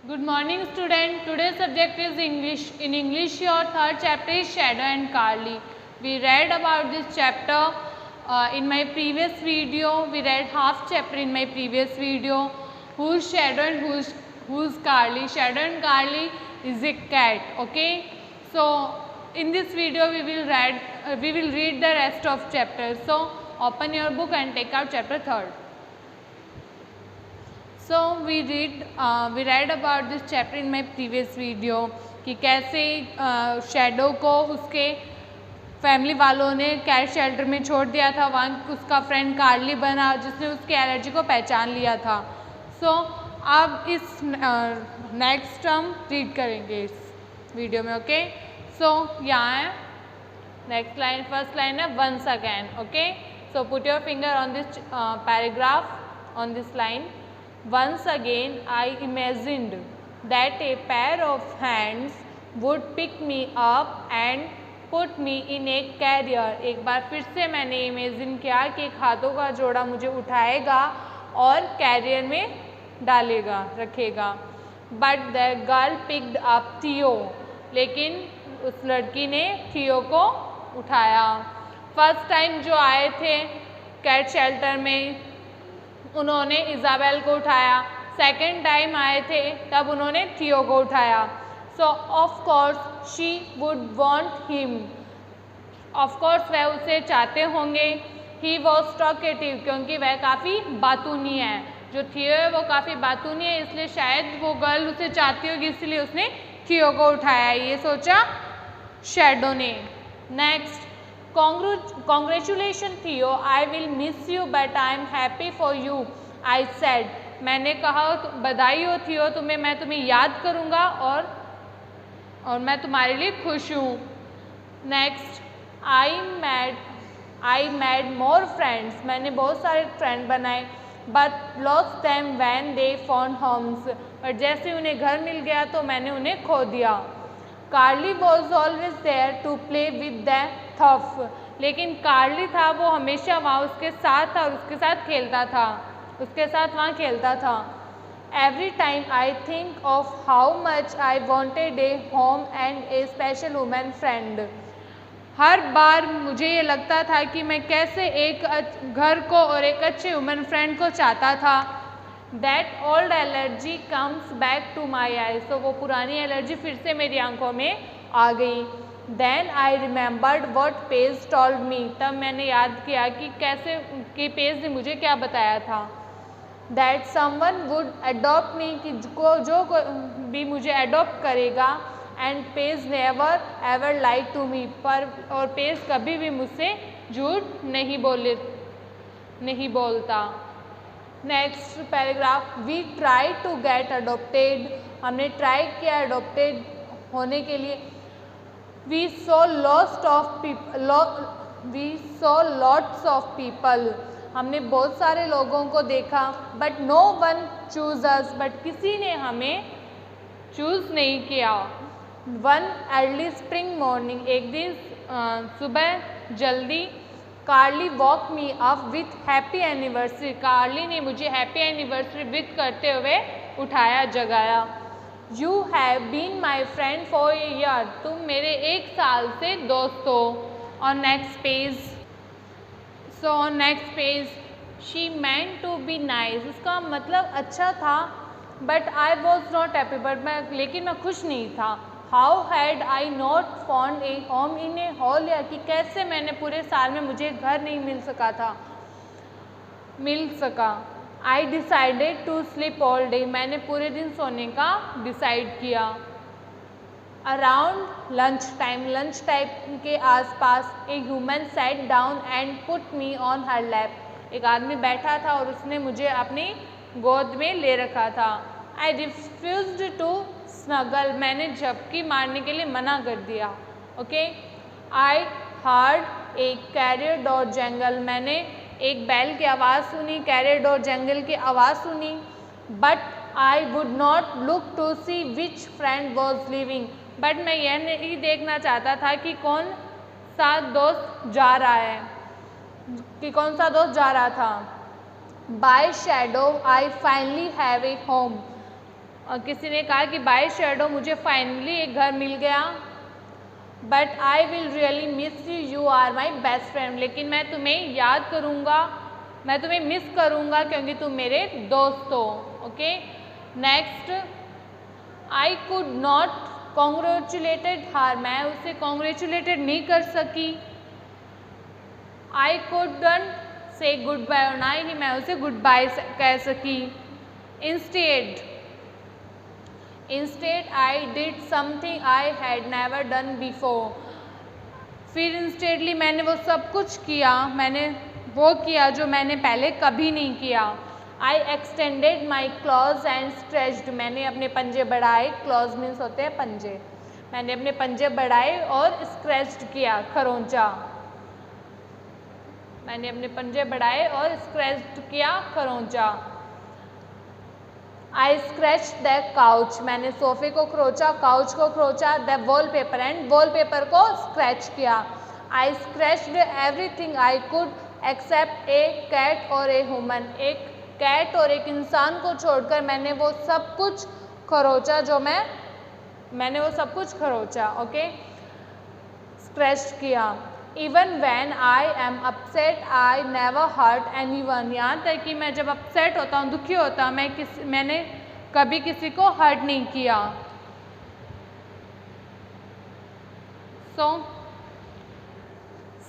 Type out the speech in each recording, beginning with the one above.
Good morning student. Today's subject is English. In English your third chapter is Shadow and Carly. We read about this chapter in my previous video. We read half chapter in my previous video. Who's Shadow and who's Carly? Shadow and Carly is a cat. Okay. So in this video we will read the rest of chapter. So open your book and take out chapter 3rd. So we read about this chapter in my previous video कि कैसे shadow को उसके family वालों ने cat shelter में छोड़ दिया था। वहाँ उसका फ्रेंड कार्ली बना जिसने उसकी एलर्जी को पहचान लिया था। सो अब इस नेक्स्ट टर्म रीड करेंगे इस वीडियो में। ओके, सो यहाँ है नेक्स्ट लाइन, फर्स्ट लाइन है once again. Okay, so put your finger on this paragraph on this line. Once again I imagined that a pair of hands would pick me up and put me in a carrier। एक बार फिर से मैंने imagine किया कि एक हाथों का जोड़ा मुझे उठाएगा और कैरियर में डालेगा, रखेगा। But the girl picked up Theo। लेकिन उस लड़की ने थियो को उठाया। फर्स्ट टाइम जो आए थे कैट शेल्टर में उन्होंने इज़ाबेल को उठाया। सेकेंड टाइम आए थे तब उन्होंने थियो को उठाया। सो of course she would want him. Of course वह उसे चाहते होंगे। ही वॉज टॉकेटिव, क्योंकि वह काफ़ी बातूनी है। जो थियो है वो काफ़ी बातूनी है, इसलिए शायद वो गर्ल उसे चाहती होगी, इसलिए उसने थियो को उठाया। ये सोचा शैडो ने। Next, Congratulations Theo, I will miss you but I am happy for you, I said। मैंने कहा बधाई हो थियो तुम्हें, मैं तुम्हें याद करूँगा और मैं तुम्हारे लिए खुश हूँ। Next, I made more friends। मैंने बहुत सारे फ्रेंड बनाए। But lost them when they found homes। पर जैसे उन्हें घर मिल गया तो मैंने उन्हें खो दिया। कार्ली was always there to play with the thuf। लेकिन कार्ली था वो हमेशा वहाँ उसके साथ था और उसके साथ खेलता था, उसके साथ वहाँ खेलता था। Every time I think of how much I wanted a home and a special woman friend। हर बार मुझे ये लगता था कि मैं कैसे एक घर को और एक अच्छे वुमन फ्रेंड को चाहता था। That old allergy comes back to my eyes। तो वो पुरानी एलर्जी फिर से मेरी आंखों में आ गई। Then I remembered what Paige told me। तब मैंने याद किया कि कैसे कि पेज ने मुझे क्या बताया था। That someone would adopt me, कि जो भी मुझे अडॉप्ट करेगा। And Paige never ever lied to me। पर और पेज कभी भी मुझसे झूठ नहीं बोलता। Next paragraph, we try to get adopted. हमने ट्राई किया अडोप्टेड होने के लिए। We saw lots of people. हमने बहुत सारे लोगों को देखा। But no one choose us. But किसी ने हमें चूज़ नहीं किया। One early spring morning. एक दिन सुबह जल्दी Carly woke me up with happy anniversary. Carly ने मुझे हैप्पी एनिवर्सरी विथ करते हुए उठाया, जगाया। You have been my friend for a year. तुम मेरे 1 साल से दोस्त हो। और next page, she man to be nice. इसका मतलब अच्छा था। But I was not happy. लेकिन मैं खुश नहीं था। How had I not found a home in a whole year. कि कैसे मैंने पूरे साल में मुझे घर नहीं मिल सका। I decided to sleep all day. मैंने पूरे दिन सोने का डिसाइड किया। अराउंड लंच टाइम के आसपास a human sat down and put me on her lap. एक आदमी बैठा था और उसने मुझे अपनी गोद में ले रखा था। I refused to snuggle. मैंने झपकी मारने के लिए मना कर दिया। Okay, I heard a carrier door jangle. मैंने एक बैल की आवाज़ सुनी, कैरियर डोर जंगल की आवाज़ सुनी। But I would not look to see which friend was living. But मैं यह नहीं देखना चाहता था कि कौन सा दोस्त जा रहा था। By Shadow I finally have a home. और किसी ने कहा कि बाय शैडो मुझे फाइनली एक घर मिल गया, but I will really miss you, you are my best friend, लेकिन मैं तुम्हें याद करूँगा, मैं तुम्हें मिस करूँगा क्योंकि तुम मेरे दोस्त हो। Okay, next, I could not congratulated हार, मैं उसे कॉन्ग्रेचुलेटेड नहीं कर सकी। आई कुडंट से गुड बाय, और ना ही मैं उसे गुड बाय कह सकी। Instead I did something I had never done before, फिर इंस्टेडली मैंने वो सब कुछ किया, मैंने वो किया जो मैंने पहले कभी नहीं किया। I extended my claws and stretched, मैंने अपने पंजे बढ़ाए, क्लॉज मीन्स होते हैं पंजे, मैंने अपने पंजे बढ़ाए और स्क्रैच्ड किया, खरोंचा, मैंने अपने पंजे बढ़ाए और स्क्रैच्ड किया, खरोंचा। आई स्क्रैच द काउच, मैंने सोफे को खरोचा, काउच को खरोचा, द वॉलपेपर एंड वॉलपेपर को स्क्रैच किया। I scratched everything I could except a cat और ए ह्यूमन, एक कैट और एक इंसान को छोड़कर मैंने वो सब कुछ खरोचा जो मैंने वो सब कुछ खरोचा। ओके, स्क्रैच किया। Even when I am upset I never hurt anyone, यहाँ तक कि मैं जब अपसेट होता हूँ, दुखी होता हूँ, मैंने कभी किसी को हर्ट नहीं किया। So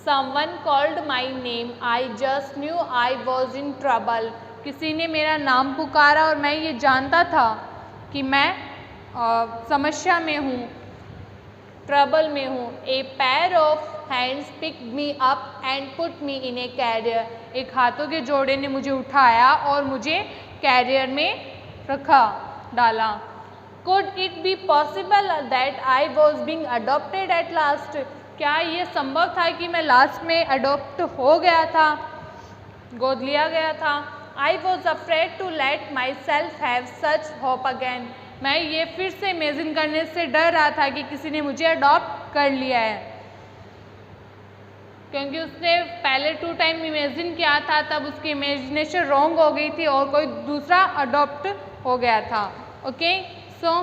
someone called my name I just new I was in trouble, किसी ने मेरा नाम पुकारा और मैं ये जानता था कि मैं समस्या में हूँ, ट्रबल में हूँ। A pair of hands pick me up and put me in a carrier, एक हाथों के जोड़े ने मुझे उठाया और मुझे कैरियर में रखा, डाला। Could it be possible that I was being adopted at last, क्या ये संभव था कि मैं लास्ट में अडोप्ट हो गया था, गोद लिया गया था। I was afraid to let myself have such hope again, मैं ये फिर से इमेजिन करने से डर रहा था कि किसी ने मुझे अडॉप्ट कर लिया है, क्योंकि उसने पहले 2 टाइम इमेजिन किया था, तब उसकी इमेजिनेशन रॉन्ग हो गई थी और कोई दूसरा अडॉप्ट हो गया था। Okay, so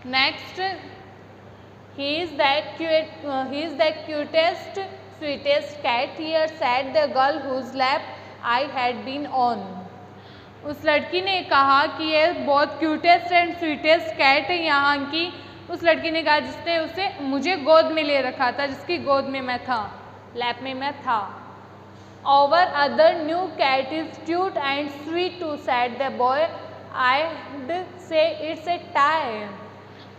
next, he is the cutest sweetest cat here said the girl whose lap I had been on, उस लड़की ने कहा कि ये बहुत क्यूटेस्ट एंड स्वीटेस्ट कैट है यहाँ की, उस लड़की ने कहा जिसने उसे मुझे गोद में ले रखा था, जिसकी गोद में मैं था, लैप में मैं था। Over other new cat is cute and sweet too said the boy I'd say it's a tie,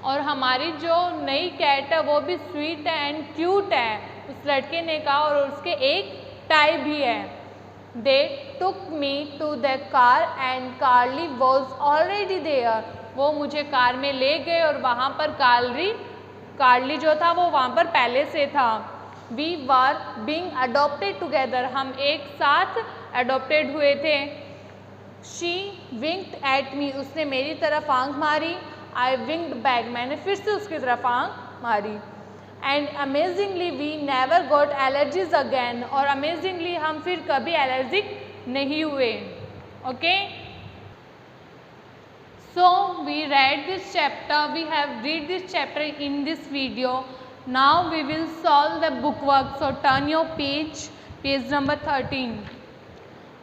और हमारी जो नई कैट है वो भी स्वीट है एंड क्यूट है, उस लड़के ने कहा, और उसके एक टाई भी है। They took me to the car and Carly was already there, वो मुझे कार में ले गए और वहाँ पर कार्ली जो था वो वहाँ पर पहले से था। We were being adopted together, हम एक साथ अडोप्टेड हुए थे। शी विंक्ड एट मी, उसने मेरी तरफ आंख मारी। आई विंक्ड बैक, मैंने फिर से उसकी तरफ आंख मारी। And amazingly we never got allergies again, और अमेजिंगली हम फिर कभी एलर्जिक नहीं हुए। Okay, so we read this chapter, we have read this chapter in this video. Now we will solve the book work, so turn your page number 13,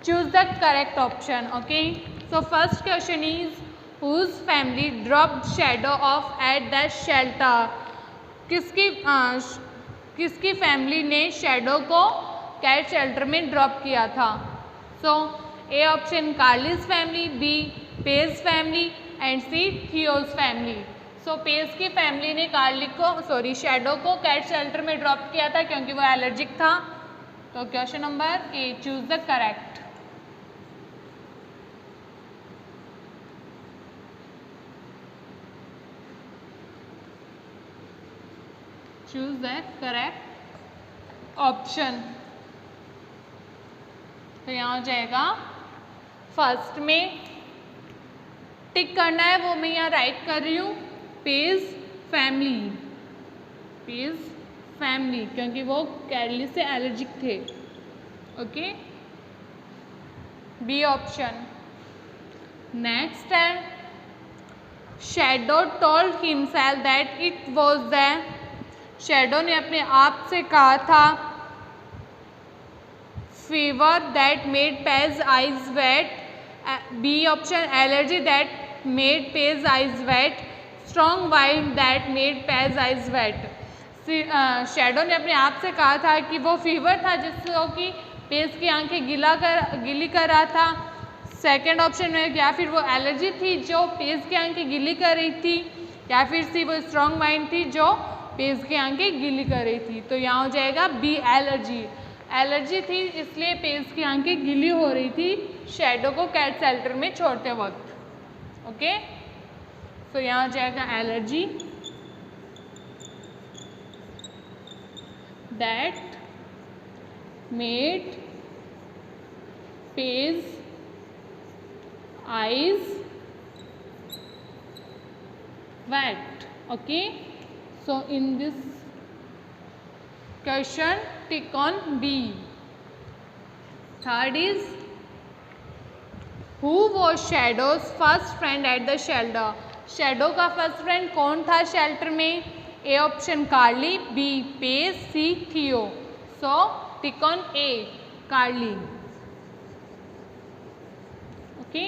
choose the correct option. Okay, so first question is whose family dropped shadow off at the shelter, किसकी family ने Shadow को cat shelter में drop किया था। So A option Carly's family, B Paige family and C Theo's family. So Paige की family ने Shadow को cat shelter में ड्रॉप किया था क्योंकि वो एलर्जिक था। तो question number A, choose the correct. Choose the correct option. तो यहाँ हो जाएगा फर्स्ट में टिक करना है, वो मैं यहाँ राइट कर रही हूँ, पेज फैमिली क्योंकि वो कैरली से एलर्जिक थे। ओके, बी ऑप्शन नेक्स्ट है Shadow told himself that it was the, Shadow ने अपने आप से कहा था fever that made Paige eyes wet, B option allergy that made Paige eyes wet, strong wind that made Paige eyes wet. Shadow ने अपने आप से कहा था कि वो फीवर था जिसको कि पेज की आंखें गीली कर रहा था। सेकंड ऑप्शन में या फिर वो एलर्जी थी जो पेज की आंखें गीली कर रही थी, या फिर सी वो स्ट्रॉन्ग वाइंड थी जो पेज की आंखें गीली कर रही थी। तो यहाँ हो जाएगा बी एलर्जी। एलर्जी थी इसलिए पेज की आंखें गीली हो रही थी शैडो को कैट शेल्टर में छोड़ते वक्त। ओके, तो यहाँ हो जाएगा allergy that made page eyes wet. Okay, so in this question tick on B. Third is who was Shadow's first friend at the shelter? Shadow का फर्स्ट फ्रेंड कौन था शेल्टर में? A option Carly, B Paige, C Theo. So tick on A Carly. Okay,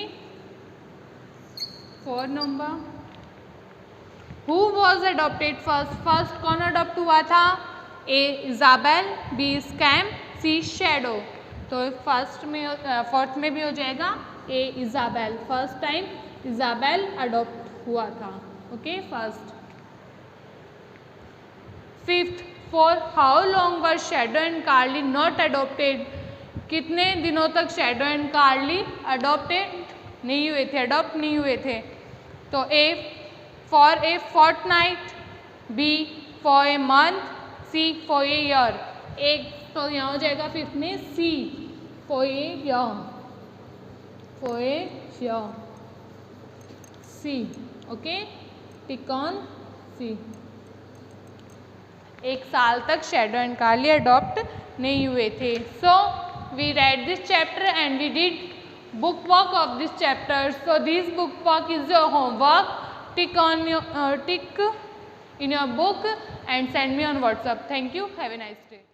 4 number who was adopted first? First कौन adopt हुआ था? A Isabel, B scam, C Shadow. तो first में fourth में भी हो जाएगा A Isabel. First time Isabel adopt हुआ था। Okay, first. Fifth, for how long were Shadow and Carly not adopted? कितने दिनों तक शैडो एंड कार्ली अडॉप्टेड नहीं हुए थे, अडॉप्ट नहीं हुए थे? तो A for a fortnight, B for a month, C for a year. एक तो यहाँ हो जाएगा फिफ्थ में C for a year, for a year, C. Okay, tick on C. एक साल तक शैडो एंड कार्ली अडॉप्ट नहीं हुए थे। So we read this chapter and we did book work of this chapter. So this book work is your homework. Tick in your book and send me on WhatsApp. Thank you. Have a nice day.